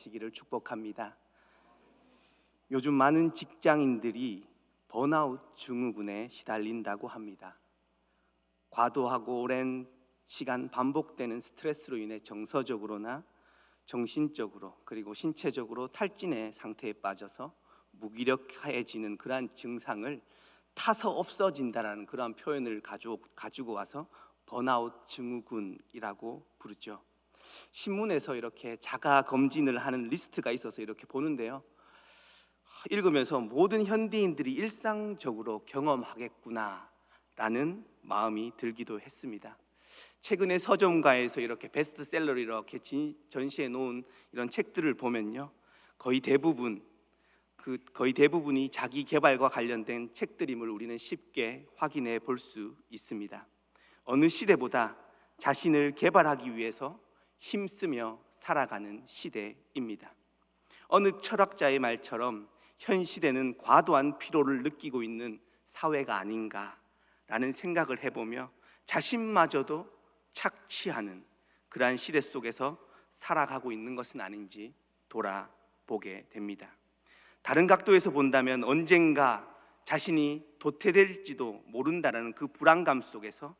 하시기를 축복합니다. 요즘 많은 직장인들이 번아웃 증후군에 시달린다고 합니다. 과도하고 오랜 시간 반복되는 스트레스로 인해 정서적으로나 정신적으로 그리고 신체적으로 탈진의 상태에 빠져서 무기력해지는 그러한 증상을 타서 없어진다라는 그러한 표현을 가지고 와서 번아웃 증후군이라고 부르죠. 신문에서 이렇게 자가 검진을 하는 리스트가 있어서 이렇게 보는데요. 읽으면서 모든 현대인들이 일상적으로 경험하겠구나라는 마음이 들기도 했습니다. 최근에 서점가에서 이렇게 베스트셀러를 이렇게 전시해 놓은 이런 책들을 보면요, 거의 대부분이 자기 개발과 관련된 책들임을 우리는 쉽게 확인해 볼 수 있습니다. 어느 시대보다 자신을 개발하기 위해서 힘쓰며 살아가는 시대입니다. 어느 철학자의 말처럼 현 시대는 과도한 피로를 느끼고 있는 사회가 아닌가라는 생각을 해보며 자신마저도 착취하는 그러한 시대 속에서 살아가고 있는 것은 아닌지 돌아보게 됩니다. 다른 각도에서 본다면 언젠가 자신이 도태될지도 모른다라는 그 불안감 속에서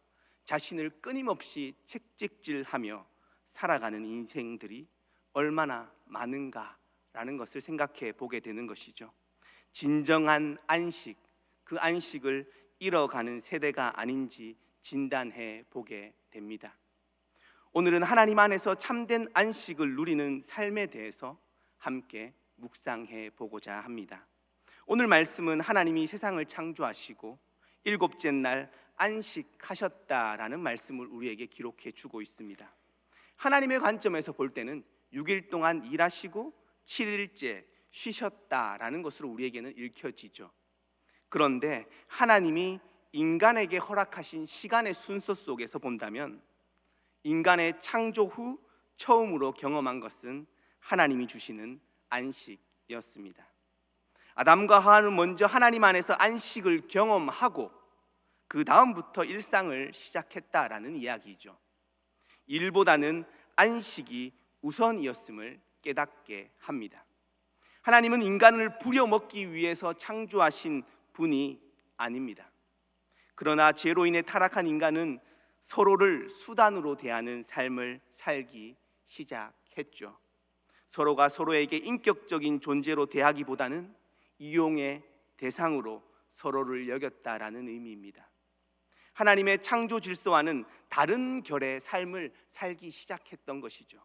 자신을 끊임없이 채찍질하며 살아가는 인생들이 얼마나 많은가라는 것을 생각해 보게 되는 것이죠. 진정한 안식, 그 안식을 잃어가는 세대가 아닌지 진단해 보게 됩니다. 오늘은 하나님 안에서 참된 안식을 누리는 삶에 대해서 함께 묵상해 보고자 합니다. 오늘 말씀은 하나님이 세상을 창조하시고 일곱째 날 안식하셨다라는 말씀을 우리에게 기록해 주고 있습니다. 하나님의 관점에서 볼 때는 6일 동안 일하시고 7일째 쉬셨다라는 것으로 우리에게는 읽혀지죠. 그런데 하나님이 인간에게 허락하신 시간의 순서 속에서 본다면 인간의 창조 후 처음으로 경험한 것은 하나님이 주시는 안식이었습니다. 아담과 하와는 먼저 하나님 안에서 안식을 경험하고 그 다음부터 일상을 시작했다라는 이야기죠. 일보다는 안식이 우선이었음을 깨닫게 합니다. 하나님은 인간을 부려먹기 위해서 창조하신 분이 아닙니다. 그러나 죄로 인해 타락한 인간은 서로를 수단으로 대하는 삶을 살기 시작했죠. 서로가 서로에게 인격적인 존재로 대하기보다는 이용의 대상으로 서로를 여겼다라는 의미입니다. 하나님의 창조 질서와는 다른 결의 삶을 살기 시작했던 것이죠.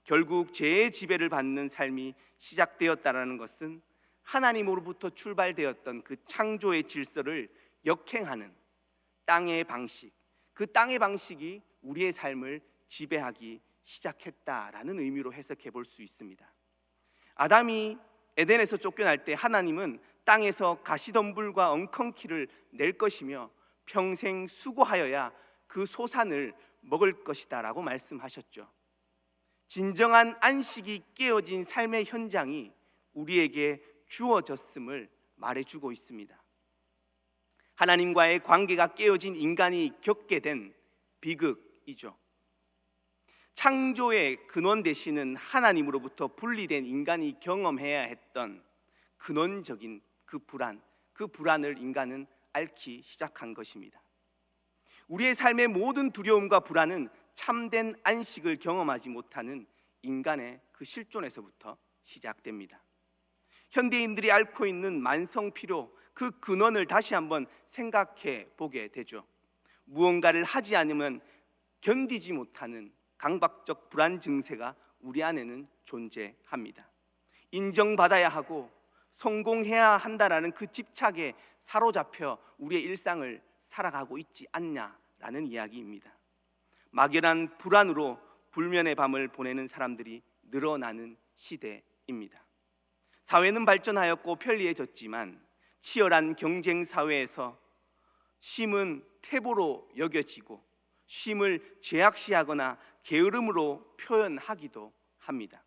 결국 죄의 지배를 받는 삶이 시작되었다라는 것은 하나님으로부터 출발되었던 그 창조의 질서를 역행하는 땅의 방식, 그 땅의 방식이 우리의 삶을 지배하기 시작했다라는 의미로 해석해 볼 수 있습니다. 아담이 에덴에서 쫓겨날 때 하나님은 땅에서 가시덤불과 엉겅퀴를 낼 것이며 평생 수고하여야 그 소산을 먹을 것이다 라고 말씀하셨죠. 진정한 안식이 깨어진 삶의 현장이 우리에게 주어졌음을 말해주고 있습니다. 하나님과의 관계가 깨어진 인간이 겪게 된 비극이죠. 창조의 근원 되시는 하나님으로부터 분리된 인간이 경험해야 했던 근원적인 그 불안을 인간은 앓기 시작한 것입니다. 우리의 삶의 모든 두려움과 불안은 참된 안식을 경험하지 못하는 인간의 그 실존에서부터 시작됩니다. 현대인들이 앓고 있는 만성피로, 그 근원을 다시 한번 생각해 보게 되죠. 무언가를 하지 않으면 견디지 못하는 강박적 불안 증세가 우리 안에는 존재합니다. 인정받아야 하고 성공해야 한다라는 그 집착에 사로잡혀 우리의 일상을 살아가고 있지 않냐라는 이야기입니다. 막연한 불안으로 불면의 밤을 보내는 사람들이 늘어나는 시대입니다. 사회는 발전하였고 편리해졌지만 치열한 경쟁 사회에서 쉼은 태보로 여겨지고 쉼을 죄악시하거나 게으름으로 표현하기도 합니다.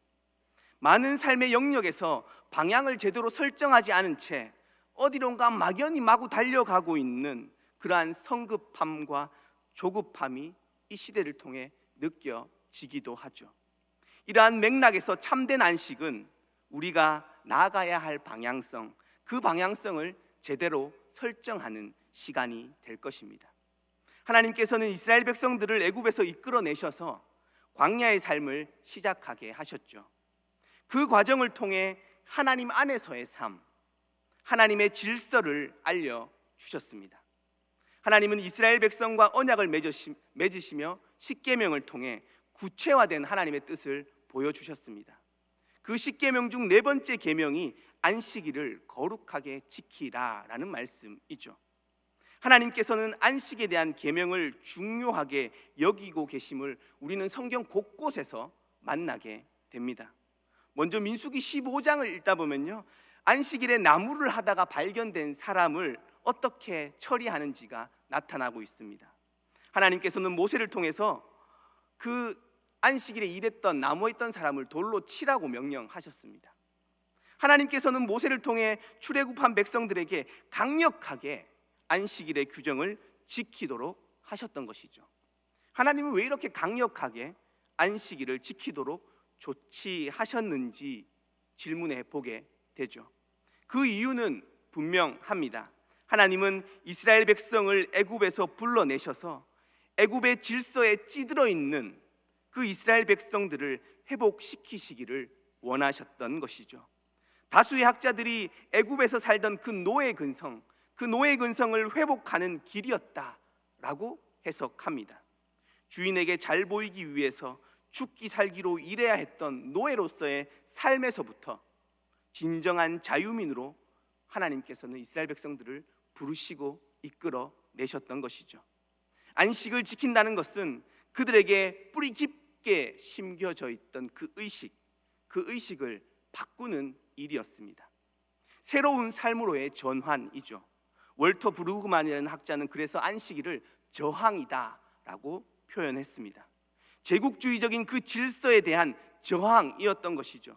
많은 삶의 영역에서 방향을 제대로 설정하지 않은 채 어디론가 막연히 마구 달려가고 있는 그러한 성급함과 조급함이 이 시대를 통해 느껴지기도 하죠. 이러한 맥락에서 참된 안식은 우리가 나아가야 할 방향성, 그 방향성을 제대로 설정하는 시간이 될 것입니다. 하나님께서는 이스라엘 백성들을 애굽에서 이끌어내셔서 광야의 삶을 시작하게 하셨죠. 그 과정을 통해 하나님 안에서의 삶, 하나님의 질서를 알려주셨습니다. 하나님은 이스라엘 백성과 언약을 맺으시며 십계명을 통해 구체화된 하나님의 뜻을 보여주셨습니다. 그 십계명 중 네 번째 계명이 안식일을 거룩하게 지키라라는 말씀이죠. 하나님께서는 안식에 대한 계명을 중요하게 여기고 계심을 우리는 성경 곳곳에서 만나게 됩니다. 먼저 민수기 15장을 읽다 보면요, 안식일에 나무를 하다가 발견된 사람을 어떻게 처리하는지가 나타나고 있습니다. 하나님께서는 모세를 통해서 그 안식일에 일했던 나무에 있던 사람을 돌로 치라고 명령하셨습니다. 하나님께서는 모세를 통해 출애굽한 백성들에게 강력하게 안식일의 규정을 지키도록 하셨던 것이죠. 하나님은 왜 이렇게 강력하게 안식일을 지키도록 조치하셨는지 질문해 보게 되죠. 그 이유는 분명합니다. 하나님은 이스라엘 백성을 애굽에서 불러내셔서 애굽의 질서에 찌들어 있는 그 이스라엘 백성들을 회복시키시기를 원하셨던 것이죠. 다수의 학자들이 애굽에서 살던 그 노예 근성을 회복하는 길이었다라고 해석합니다. 주인에게 잘 보이기 위해서 죽기 살기로 일해야 했던 노예로서의 삶에서부터 진정한 자유민으로 하나님께서는 이스라엘 백성들을 부르시고 이끌어 내셨던 것이죠. 안식을 지킨다는 것은 그들에게 뿌리 깊게 심겨져 있던 그 의식을 바꾸는 일이었습니다. 새로운 삶으로의 전환이죠. 월터 브루그만이라는 학자는 그래서 안식일을 저항이다라고 표현했습니다. 제국주의적인 그 질서에 대한 저항이었던 것이죠.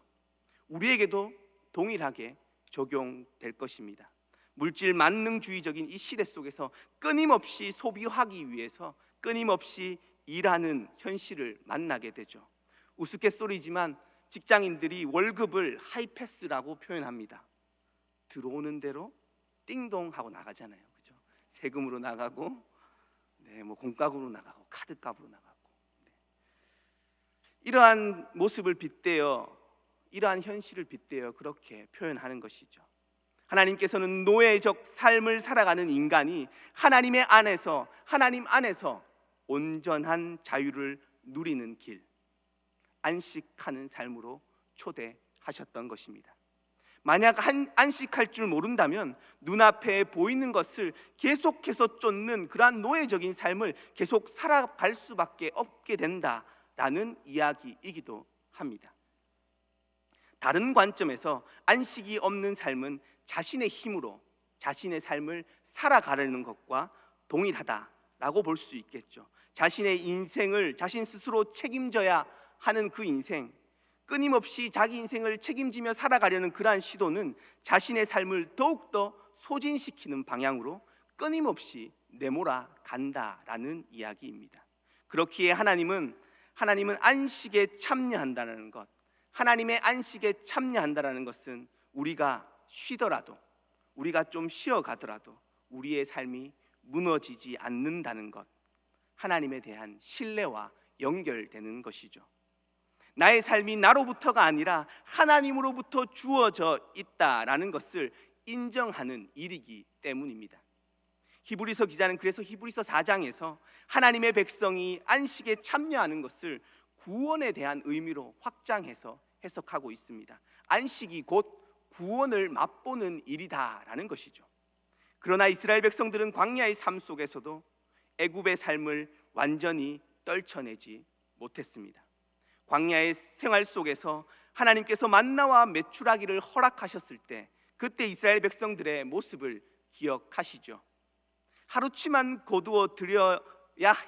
우리에게도 동일하게 적용될 것입니다. 물질 만능주의적인 이 시대 속에서 끊임없이 소비하기 위해서 끊임없이 일하는 현실을 만나게 되죠. 우스갯소리지만 직장인들이 월급을 하이패스라고 표현합니다. 들어오는 대로 띵동 하고 나가잖아요. 그죠? 세금으로 나가고, 공값으로 나가고, 카드값으로 나가고. 이러한 모습을 빗대어, 이러한 현실을 빗대어 그렇게 표현하는 것이죠. 하나님께서는 노예적 삶을 살아가는 인간이 하나님 안에서 온전한 자유를 누리는 길, 안식하는 삶으로 초대하셨던 것입니다. 만약 안식할 줄 모른다면 눈앞에 보이는 것을 계속해서 쫓는 그러한 노예적인 삶을 계속 살아갈 수밖에 없게 된다라는 이야기이기도 합니다. 다른 관점에서 안식이 없는 삶은 자신의 힘으로 자신의 삶을 살아가려는 것과 동일하다라고 볼 수 있겠죠. 자신의 인생을 자신 스스로 책임져야 하는 그 인생, 끊임없이 자기 인생을 책임지며 살아가려는 그러한 시도는 자신의 삶을 더욱더 소진시키는 방향으로 끊임없이 내몰아 간다라는 이야기입니다. 그렇기에 하나님은 안식에 참여한다는 것, 하나님의 안식에 참여한다는 것은 우리가 쉬더라도, 우리가 좀 쉬어가더라도 우리의 삶이 무너지지 않는다는 것, 하나님에 대한 신뢰와 연결되는 것이죠. 나의 삶이 나로부터가 아니라 하나님으로부터 주어져 있다라는 것을 인정하는 일이기 때문입니다. 히브리서 기자는 그래서 히브리서 4장에서 하나님의 백성이 안식에 참여하는 것을 구원에 대한 의미로 확장해서 해석하고 있습니다. 안식이 곧 구원을 맛보는 일이다라는 것이죠. 그러나 이스라엘 백성들은 광야의 삶 속에서도 애굽의 삶을 완전히 떨쳐내지 못했습니다. 광야의 생활 속에서 하나님께서 만나와 메추라기를 허락하셨을 때 그때 이스라엘 백성들의 모습을 기억하시죠. 하루치만 거두어 드려야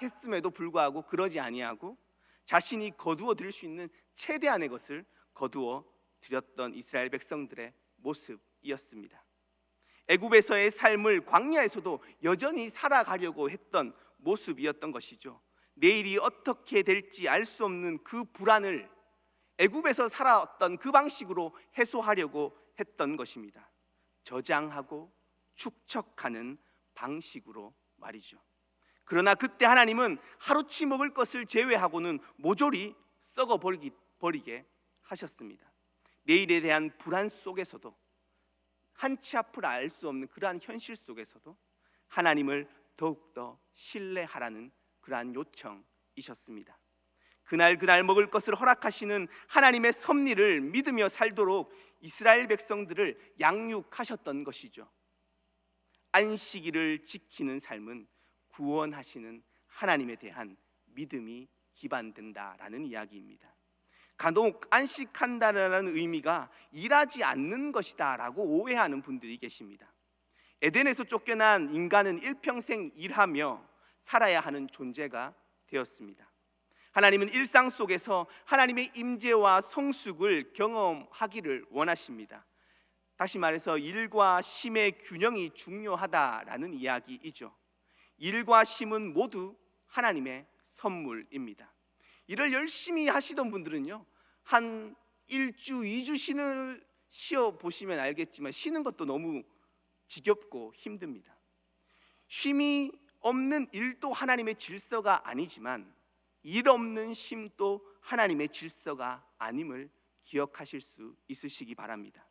했음에도 불구하고 그러지 아니하고 자신이 거두어 드릴 수 있는 최대한의 것을 거두어 드렸던 이스라엘 백성들의 모습이었습니다. 애굽에서의 삶을 광야에서도 여전히 살아가려고 했던 모습이었던 것이죠. 내일이 어떻게 될지 알 수 없는 그 불안을 애굽에서 살아왔던 그 방식으로 해소하려고 했던 것입니다. 저장하고 축적하는 방식으로 말이죠. 그러나 그때 하나님은 하루치 먹을 것을 제외하고는 모조리 버리게 하셨습니다. 내일에 대한 불안 속에서도, 한치 앞을 알 수 없는 그러한 현실 속에서도 하나님을 더욱더 신뢰하라는 그러한 요청이셨습니다. 그날 먹을 것을 허락하시는 하나님의 섭리를 믿으며 살도록 이스라엘 백성들을 양육하셨던 것이죠. 안식일을 지키는 삶은 구원하시는 하나님에 대한 믿음이 기반된다라는 이야기입니다. 간혹 안식한다라는 의미가 일하지 않는 것이다라고 오해하는 분들이 계십니다. 에덴에서 쫓겨난 인간은 일평생 일하며 살아야 하는 존재가 되었습니다. 하나님은 일상 속에서 하나님의 임재와 성숙을 경험하기를 원하십니다. 다시 말해서 일과 쉼의 균형이 중요하다라는 이야기이죠. 일과 쉼은 모두 하나님의 선물입니다. 일을 열심히 하시던 분들은요, 한 1주, 2주 쉬어 보시면 알겠지만 쉬는 것도 너무 지겹고 힘듭니다. 쉼이 없는 일도 하나님의 질서가 아니지만 일 없는 쉼도 하나님의 질서가 아님을 기억하실 수 있으시기 바랍니다.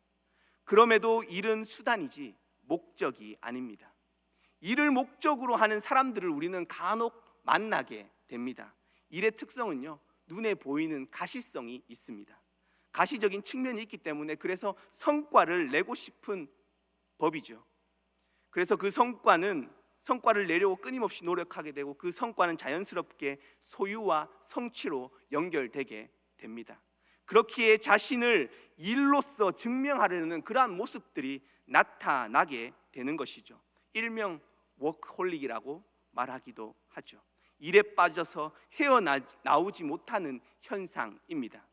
그럼에도 일은 수단이지 목적이 아닙니다. 일을 목적으로 하는 사람들을 우리는 간혹 만나게 됩니다. 일의 특성은요, 눈에 보이는 가시성이 있습니다. 가시적인 측면이 있기 때문에 그래서 성과를 내고 싶은 법이죠. 그래서 그 성과를 내려고 끊임없이 노력하게 되고 그 성과는 자연스럽게 소유와 성취로 연결되게 됩니다. 그렇기에 자신을 일로서 증명하려는 그러한 모습들이 나타나게 되는 것이죠. 일명 워크홀릭이라고 말하기도 하죠. 일에 빠져서 헤어나오지 못하는 현상입니다.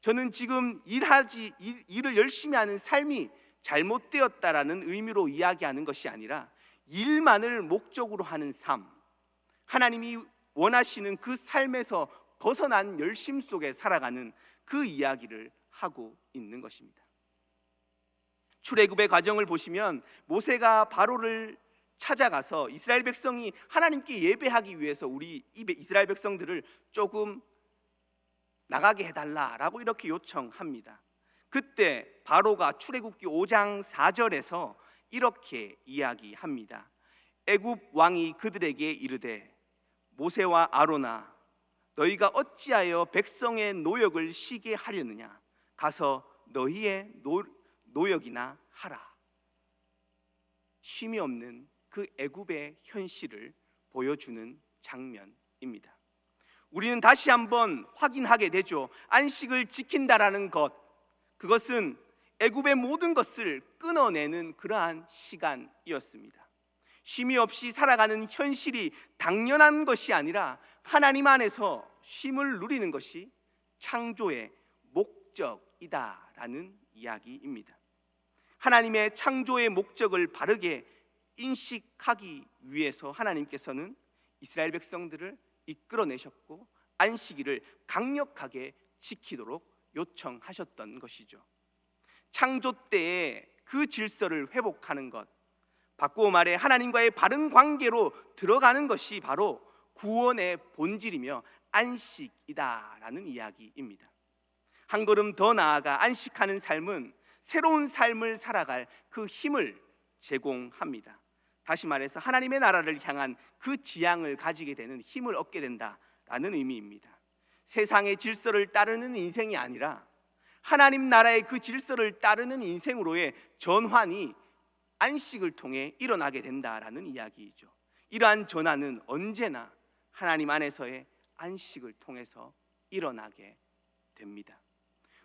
저는 지금 일을 열심히 하는 삶이 잘못되었다라는 의미로 이야기하는 것이 아니라 일만을 목적으로 하는 삶, 하나님이 원하시는 그 삶에서 벗어난 열심 속에 살아가는 그 이야기를 하고 있는 것입니다. 출애굽의 과정을 보시면 모세가 바로를 찾아가서 이스라엘 백성이 하나님께 예배하기 위해서 우리 이스라엘 백성들을 조금 나가게 해달라라고 이렇게 요청합니다. 그때 바로가 출애굽기 5장 4절에서 이렇게 이야기합니다. 애굽 왕이 그들에게 이르되 모세와 아론아 너희가 어찌하여 백성의 노역을 쉬게 하려느냐 가서 너희의 노역이나 하라. 쉼이 없는 그 애굽의 현실을 보여주는 장면입니다. 우리는 다시 한번 확인하게 되죠. 안식을 지킨다라는 것, 그것은 애굽의 모든 것을 끊어내는 그러한 시간이었습니다. 쉼이 없이 살아가는 현실이 당연한 것이 아니라 하나님 안에서 쉼을 누리는 것이 창조의 목적이다라는 이야기입니다. 하나님의 창조의 목적을 바르게 인식하기 위해서 하나님께서는 이스라엘 백성들을 이끌어내셨고 안식일을 강력하게 지키도록 요청하셨던 것이죠. 창조 때에 그 질서를 회복하는 것, 바꾸어 말해 하나님과의 바른 관계로 들어가는 것이 바로 구원의 본질이며 안식이다라는 이야기입니다. 한 걸음 더 나아가 안식하는 삶은 새로운 삶을 살아갈 그 힘을 제공합니다. 다시 말해서 하나님의 나라를 향한 그 지향을 가지게 되는 힘을 얻게 된다라는 의미입니다. 세상의 질서를 따르는 인생이 아니라 하나님 나라의 그 질서를 따르는 인생으로의 전환이 안식을 통해 일어나게 된다라는 이야기이죠. 이러한 전환은 언제나 하나님 안에서의 안식을 통해서 일어나게 됩니다.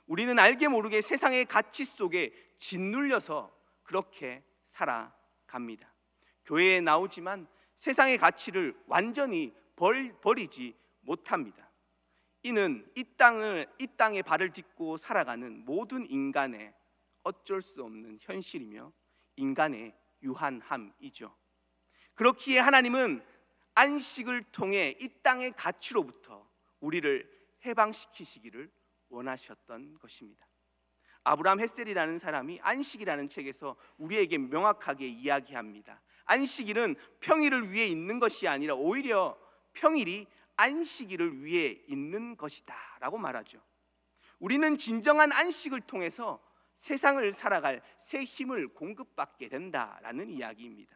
우리는 알게 모르게 세상의 가치 속에 짓눌려서 그렇게 살아갑니다. 교회에 나오지만 세상의 가치를 완전히 버리지 못합니다. 이는 이 땅에 발을 딛고 살아가는 모든 인간의 어쩔 수 없는 현실이며 인간의 유한함이죠. 그렇기에 하나님은 안식을 통해 이 땅의 가치로부터 우리를 해방시키시기를 원하셨던 것입니다. 아브라함 헷셀이라는 사람이 안식이라는 책에서 우리에게 명확하게 이야기합니다. 안식일은 평일을 위해 있는 것이 아니라 오히려 평일이 안식일을 위해 있는 것이다 라고 말하죠. 우리는 진정한 안식을 통해서 세상을 살아갈 새 힘을 공급받게 된다라는 이야기입니다.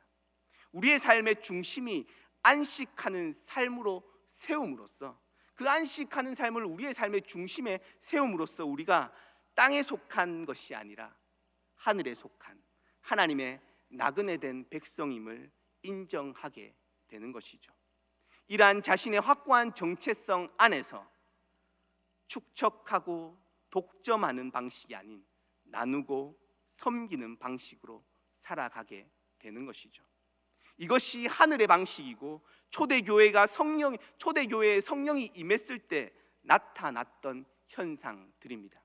우리의 삶의 중심이 안식하는 삶으로 세움으로써, 그 안식하는 삶을 우리의 삶의 중심에 세움으로써 우리가 땅에 속한 것이 아니라 하늘에 속한 하나님의 나그네 된 백성임을 인정하게 되는 것이죠. 이러한 자신의 확고한 정체성 안에서 축적하고 독점하는 방식이 아닌 나누고 섬기는 방식으로 살아가게 되는 것이죠. 이것이 하늘의 방식이고 초대교회의 성령이 임했을 때 나타났던 현상들입니다.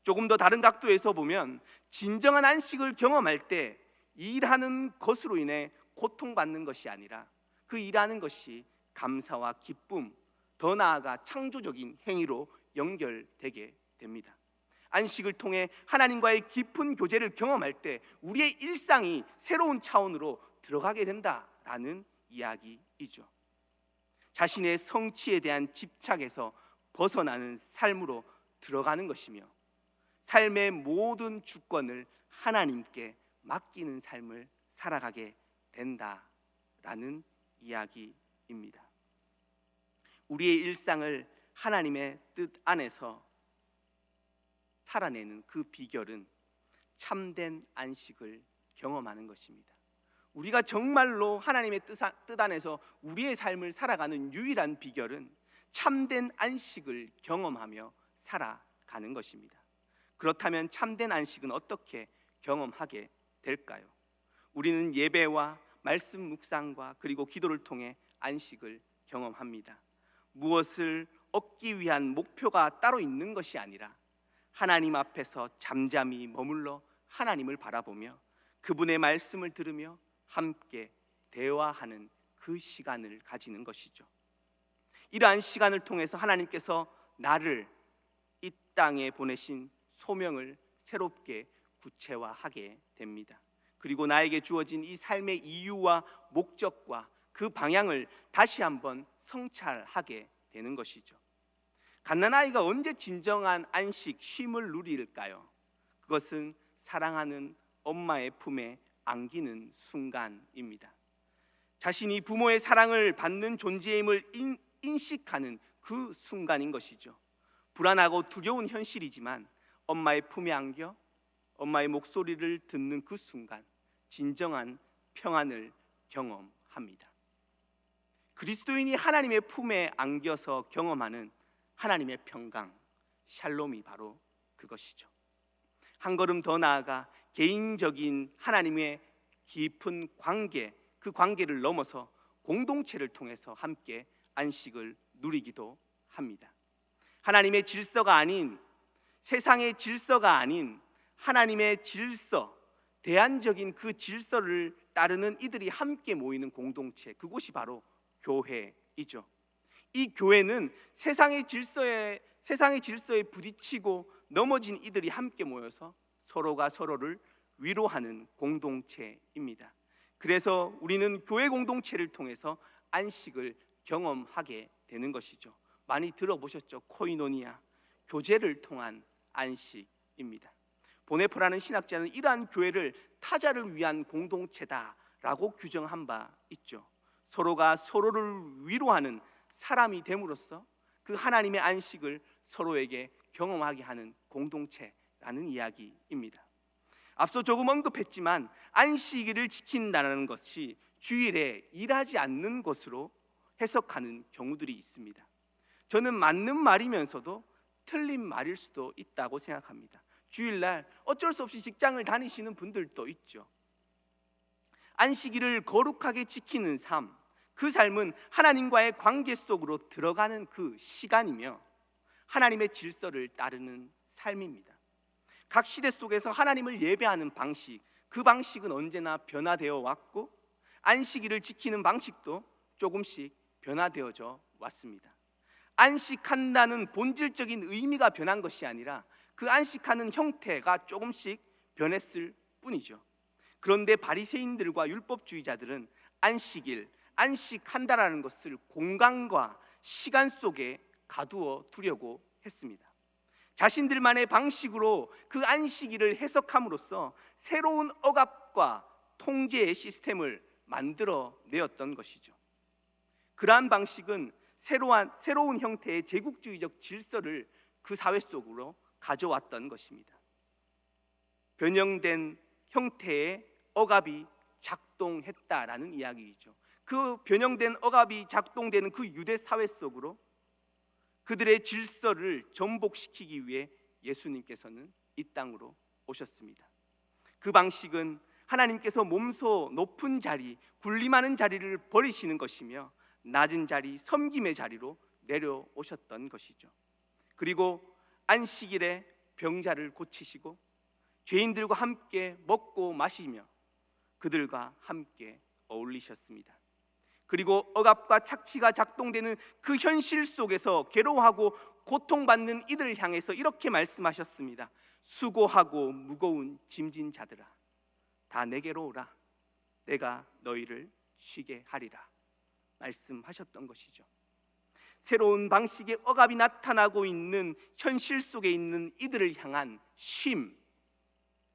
조금 더 다른 각도에서 보면 진정한 안식을 경험할 때 일하는 것으로 인해 고통받는 것이 아니라 그 일하는 것이 감사와 기쁨, 더 나아가 창조적인 행위로 연결되게 됩니다. 안식을 통해 하나님과의 깊은 교제를 경험할 때 우리의 일상이 새로운 차원으로 들어가게 된다라는 이야기이죠. 자신의 성취에 대한 집착에서 벗어나는 삶으로 들어가는 것이며 삶의 모든 주권을 하나님께 맡기는 삶을 살아가게 된다라는 이야기입니다. 우리의 일상을 하나님의 뜻 안에서 살아내는 그 비결은 참된 안식을 경험하는 것입니다. 우리가 정말로 하나님의 뜻 안에서 우리의 삶을 살아가는 유일한 비결은 참된 안식을 경험하며 살아가는 것입니다. 그렇다면 참된 안식은 어떻게 경험하게 될까요? 우리는 예배와 말씀 묵상과 그리고 기도를 통해 안식을 경험합니다. 무엇을 얻기 위한 목표가 따로 있는 것이 아니라 하나님 앞에서 잠잠히 머물러 하나님을 바라보며 그분의 말씀을 들으며 함께 대화하는 그 시간을 가지는 것이죠. 이러한 시간을 통해서 하나님께서 나를 이 땅에 보내신 소명을 새롭게 구체화하게 됩니다. 그리고 나에게 주어진 이 삶의 이유와 목적과 그 방향을 다시 한번 성찰하게 되는 것이죠. 갓난아이가 언제 진정한 안식, 쉼을 누릴까요? 그것은 사랑하는 엄마의 품에 안기는 순간입니다. 자신이 부모의 사랑을 받는 존재임을 인식하는 그 순간인 것이죠. 불안하고 두려운 현실이지만 엄마의 품에 안겨 엄마의 목소리를 듣는 그 순간 진정한 평안을 경험합니다. 그리스도인이 하나님의 품에 안겨서 경험하는 하나님의 평강, 샬롬이 바로 그것이죠. 한 걸음 더 나아가 개인적인 하나님의 깊은 관계, 그 관계를 넘어서 공동체를 통해서 함께 안식을 누리기도 합니다. 하나님의 질서가 아닌, 세상의 질서가 아닌 하나님의 질서, 대안적인 그 질서를 따르는 이들이 함께 모이는 공동체, 그곳이 바로 교회이죠. 이 교회는 세상의 질서에 부딪히고 넘어진 이들이 함께 모여서 서로가 서로를 위로하는 공동체입니다. 그래서 우리는 교회 공동체를 통해서 안식을 경험하게 되는 것이죠. 많이 들어보셨죠? 코이노니아, 교제를 통한 안식입니다. 보네포라는 신학자는 이러한 교회를 타자를 위한 공동체다라고 규정한 바 있죠. 서로가 서로를 위로하는 사람이 됨으로써 그 하나님의 안식을 서로에게 경험하게 하는 공동체라는 이야기입니다. 앞서 조금 언급했지만 안식일을 지킨다는 것이 주일에 일하지 않는 것으로 해석하는 경우들이 있습니다. 저는 맞는 말이면서도 틀린 말일 수도 있다고 생각합니다. 주일날 어쩔 수 없이 직장을 다니시는 분들도 있죠. 안식일을 거룩하게 지키는 삶, 그 삶은 하나님과의 관계 속으로 들어가는 그 시간이며 하나님의 질서를 따르는 삶입니다. 각 시대 속에서 하나님을 예배하는 방식, 그 방식은 언제나 변화되어 왔고 안식일을 지키는 방식도 조금씩 변화되어져 왔습니다. 안식한다는 본질적인 의미가 변한 것이 아니라 그 안식하는 형태가 조금씩 변했을 뿐이죠. 그런데 바리새인들과 율법주의자들은 안식일, 안식한다라는 것을 공간과 시간 속에 가두어 두려고 했습니다. 자신들만의 방식으로 그 안식일을 해석함으로써 새로운 억압과 통제의 시스템을 만들어 내었던 것이죠. 그러한 방식은 새로운 형태의 제국주의적 질서를 그 사회 속으로 가져왔던 것입니다. 변형된 형태의 억압이 작동했다라는 이야기이죠. 그 변형된 억압이 작동되는 그 유대 사회 속으로 그들의 질서를 전복시키기 위해 예수님께서는 이 땅으로 오셨습니다. 그 방식은 하나님께서 몸소 높은 자리, 군림하는 자리를 버리시는 것이며 낮은 자리, 섬김의 자리로 내려오셨던 것이죠. 그리고 안식일에 병자를 고치시고 죄인들과 함께 먹고 마시며 그들과 함께 어울리셨습니다. 그리고 억압과 착취가 작동되는 그 현실 속에서 괴로워하고 고통받는 이들을 향해서 이렇게 말씀하셨습니다. 수고하고 무거운 짐진 자들아, 다 내게로 오라. 내가 너희를 쉬게 하리라. 말씀하셨던 것이죠. 새로운 방식의 억압이 나타나고 있는 현실 속에 있는 이들을 향한 쉼,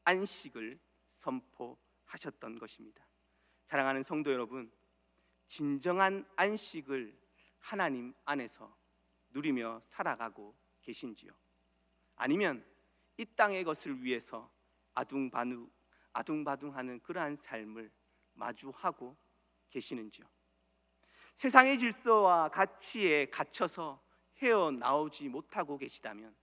안식을 선포하셨던 것입니다. 사랑하는 성도 여러분, 진정한 안식을 하나님 안에서 누리며 살아가고 계신지요? 아니면 이 땅의 것을 위해서 아둥바둥하는 그러한 삶을 마주하고 계시는지요? 세상의 질서와 가치에 갇혀서 헤어나오지 못하고 계시다면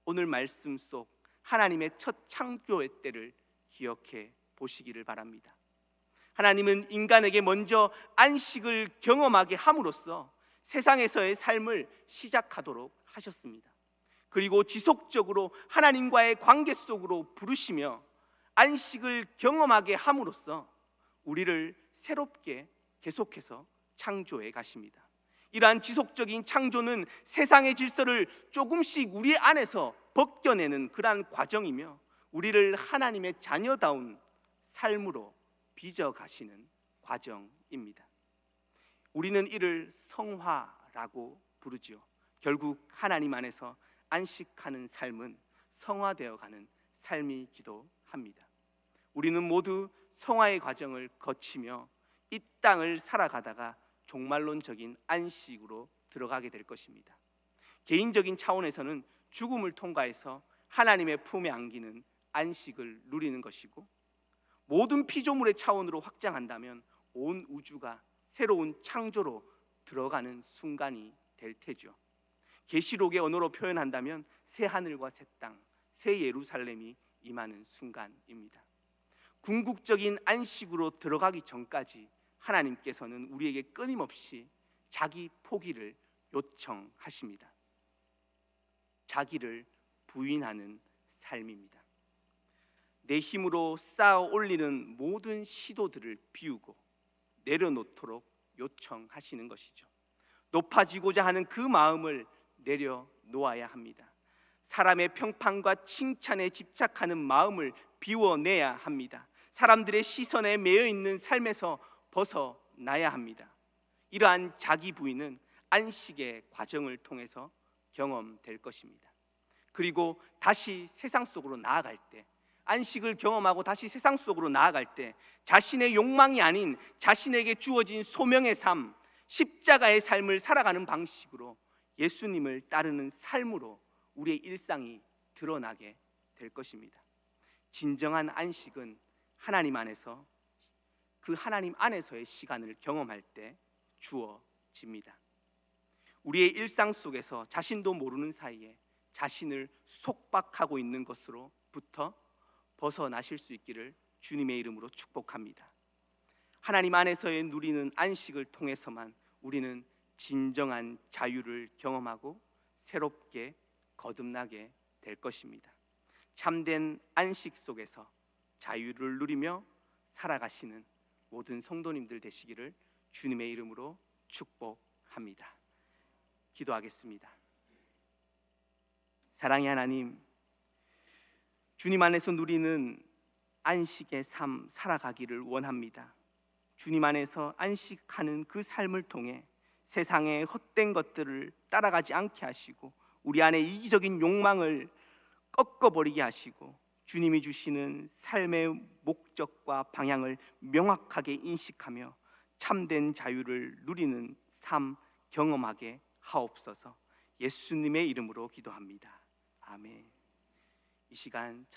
오늘 말씀 속 하나님의 첫 창조의 때를 기억해 보시기를 바랍니다. 하나님은 인간에게 먼저 안식을 경험하게 함으로써 세상에서의 삶을 시작하도록 하셨습니다. 그리고 지속적으로 하나님과의 관계 속으로 부르시며 안식을 경험하게 함으로써 우리를 새롭게 계속해서 창조해 가십니다. 이러한 지속적인 창조는 세상의 질서를 조금씩 우리 안에서 벗겨내는 그러한 과정이며 우리를 하나님의 자녀다운 삶으로 빚어가시는 과정입니다. 우리는 이를 성화라고 부르지요. 결국 하나님 안에서 안식하는 삶은 성화되어가는 삶이기도 합니다. 우리는 모두 성화의 과정을 거치며 이 땅을 살아가다가 종말론적인 안식으로 들어가게 될 것입니다. 개인적인 차원에서는 죽음을 통과해서 하나님의 품에 안기는 안식을 누리는 것이고, 모든 피조물의 차원으로 확장한다면 온 우주가 새로운 창조로 들어가는 순간이 될 테죠. 계시록의 언어로 표현한다면 새 하늘과 새 땅, 새 예루살렘이 임하는 순간입니다. 궁극적인 안식으로 들어가기 전까지 하나님께서는 우리에게 끊임없이 자기 포기를 요청하십니다. 자기를 부인하는 삶입니다. 내 힘으로 쌓아 올리는 모든 시도들을 비우고 내려놓도록 요청하시는 것이죠. 높아지고자 하는 그 마음을 내려놓아야 합니다. 사람의 평판과 칭찬에 집착하는 마음을 비워내야 합니다. 사람들의 시선에 매여 있는 삶에서 벗어나야 합니다. 이러한 자기 부인은 안식의 과정을 통해서 경험될 것입니다. 그리고 다시 세상 속으로 나아갈 때, 안식을 경험하고 다시 세상 속으로 나아갈 때 자신의 욕망이 아닌 자신에게 주어진 소명의 삶, 십자가의 삶을 살아가는 방식으로 예수님을 따르는 삶으로 우리의 일상이 드러나게 될 것입니다. 진정한 안식은 하나님 안에서, 그 하나님 안에서의 시간을 경험할 때 주어집니다. 우리의 일상 속에서 자신도 모르는 사이에 자신을 속박하고 있는 것으로부터 벗어나실 수 있기를 주님의 이름으로 축복합니다. 하나님 안에서의 누리는 안식을 통해서만 우리는 진정한 자유를 경험하고 새롭게 거듭나게 될 것입니다. 참된 안식 속에서 자유를 누리며 살아가시는 모든 성도님들 되시기를 주님의 이름으로 축복합니다. 기도하겠습니다. 사랑의 하나님, 주님 안에서 누리는 안식의 삶 살아가기를 원합니다. 주님 안에서 안식하는 그 삶을 통해 세상의 헛된 것들을 따라가지 않게 하시고 우리 안에 이기적인 욕망을 꺾어버리게 하시고 주님이 주시는 삶의 목적과 방향을 명확하게 인식하며 참된 자유를 누리는 삶 경험하게 하옵소서. 예수님의 이름으로 기도합니다. 아멘. 이 시간